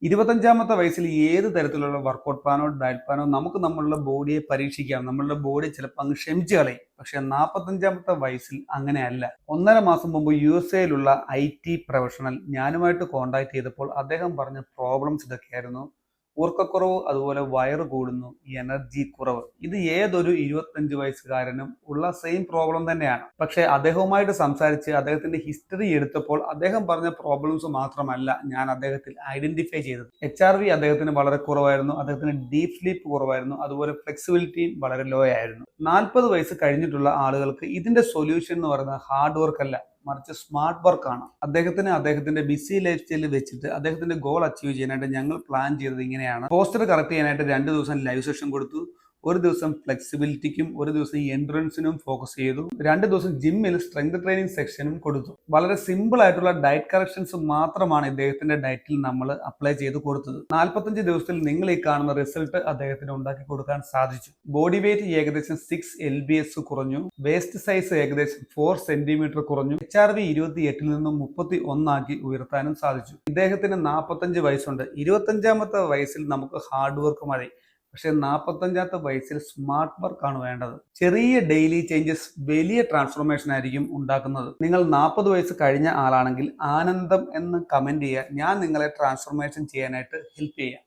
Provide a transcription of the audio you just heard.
25-ാമത്തെ വയസ്സിൽ ഏത് തരത്തിലുള്ള വർക്കൗട്ട് പ്ലാനോ ഡയറ്റ് പ്ലാനോ നമുക്ക് നമ്മളുടെ ബോഡിയെ പരീക്ഷിക്കാം. നമ്മളുടെ ബോഡി ചിലപ്പോൾ അങ്ങ് ക്ഷമിച്ച് കളയും. പക്ഷെ 45-ാമത്തെ വയസ്സിൽ അങ്ങനെയല്ല. 1.5 മാസം മുമ്പ് USA-യിലുള്ള IT പ്രൊഫഷണൽ ഞാനുമായിട്ട് കോൺടാക്ട് ചെയ്തപ്പോൾ അദ്ദേഹം പറഞ്ഞ പ്രോബ്ലംസ് ഇതൊക്കെയായിരുന്നു. ഊർക്കക്കുറവ്, അതുപോലെ വയറ് കൂടുന്നു, എനർജി കുറവ്. ഇത് ഏതൊരു 25 വയസ്സുകാരനും ഉള്ള സെയിം പ്രോബ്ലം തന്നെയാണ്. പക്ഷെ അദ്ദേഹവുമായിട്ട് സംസാരിച്ച് അദ്ദേഹത്തിന്റെ ഹിസ്റ്ററി എടുത്തപ്പോൾ അദ്ദേഹം പറഞ്ഞ പ്രോബ്ലംസ് മാത്രമല്ല ഞാൻ അദ്ദേഹത്തിൽ ഐഡന്റിഫൈ ചെയ്തത്. HRV അദ്ദേഹത്തിന് വളരെ കുറവായിരുന്നു, അദ്ദേഹത്തിന് ഡീപ് സ്ലീപ്പ് കുറവായിരുന്നു, അതുപോലെ ഫ്ലെക്സിബിലിറ്റിയും വളരെ ലോ ആയിരുന്നു. 40 വയസ്സ് കഴിഞ്ഞിട്ടുള്ള ആളുകൾക്ക് ഇതിന്റെ സൊല്യൂഷൻ എന്ന് പറയുന്നത് ഹാർഡ് വർക്ക് അല്ല, മറിച്ച് സ്മാർട്ട് വർക്ക് ആണ്. അദ്ദേഹത്തിന്റെ ബിസി ലൈഫ് സ്റ്റൈലിൽ വെച്ചിട്ട് അദ്ദേഹത്തിന്റെ ഗോൾ അച്ചീവ് ചെയ്യാനായിട്ട് ഞങ്ങൾ പ്ലാൻ ചെയ്തത് ഇങ്ങനെയാണ്. പോസ്റ്റർ കറക്റ്റ് ചെയ്യാനായിട്ട് 2 ദിവസം ലൈവ് സെഷൻ കൊടുത്തു. ഒരു ദിവസം ഫ്ലെക്സിബിലിറ്റിക്കും ഒരു ദിവസം എൻഡുറൻസിനും ഫോക്കസ് ചെയ്തു. 2 ദിവസം ജിമ്മിൽ സ്ട്രെങ്ത് ട്രെയിനിങ് സെക്ഷനും കൊടുത്തു. വളരെ സിമ്പിൾ ആയിട്ടുള്ള ഡയറ്റ് കറക്ഷൻസ് മാത്രമാണ് ഇദ്ദേഹത്തിന്റെ ഡയറ്റിൽ നമ്മൾ അപ്ലൈ ചെയ്ത് കൊടുത്തത്. 45 ദിവസത്തിൽ നിങ്ങൾ ഈ കാണുന്ന റിസൾട്ട് അദ്ദേഹത്തിന് ഉണ്ടാക്കി കൊടുക്കാൻ സാധിച്ചു. ബോഡി വെയിറ്റ് ഏകദേശം 6 lbs കുറഞ്ഞു. വേസ്റ്റ് സൈസ് ഏകദേശം 4 സെന്റിമീറ്റർ കുറഞ്ഞു. HRV 28-ൽ നിന്നും 31 ആക്കി ഉയർത്താനും സാധിച്ചു. ഇദ്ദേഹത്തിന് 45 വയസ്സുണ്ട്. 25-ാമത്തെ വയസ്സിൽ നമുക്ക് ഹാർഡ് വർക്ക് മതി. പക്ഷെ 45-ാമത്തെ വയസ്സിൽ സ്മാർട്ട് വർക്ക് ആണ് വേണ്ടത്. ചെറിയ ഡെയിലി ചേഞ്ചസ് വലിയ ട്രാൻസ്ഫോർമേഷൻ ആയിരിക്കും ഉണ്ടാക്കുന്നത്. നിങ്ങൾ 40 വയസ്സ് കഴിഞ്ഞ ആളാണെങ്കിൽ ആനന്ദം എന്ന് കമന്റ് ചെയ്യുക. ഞാൻ നിങ്ങളെ ട്രാൻസ്ഫോർമേഷൻ ചെയ്യാനായിട്ട് ഹെൽപ്പ് ചെയ്യാം.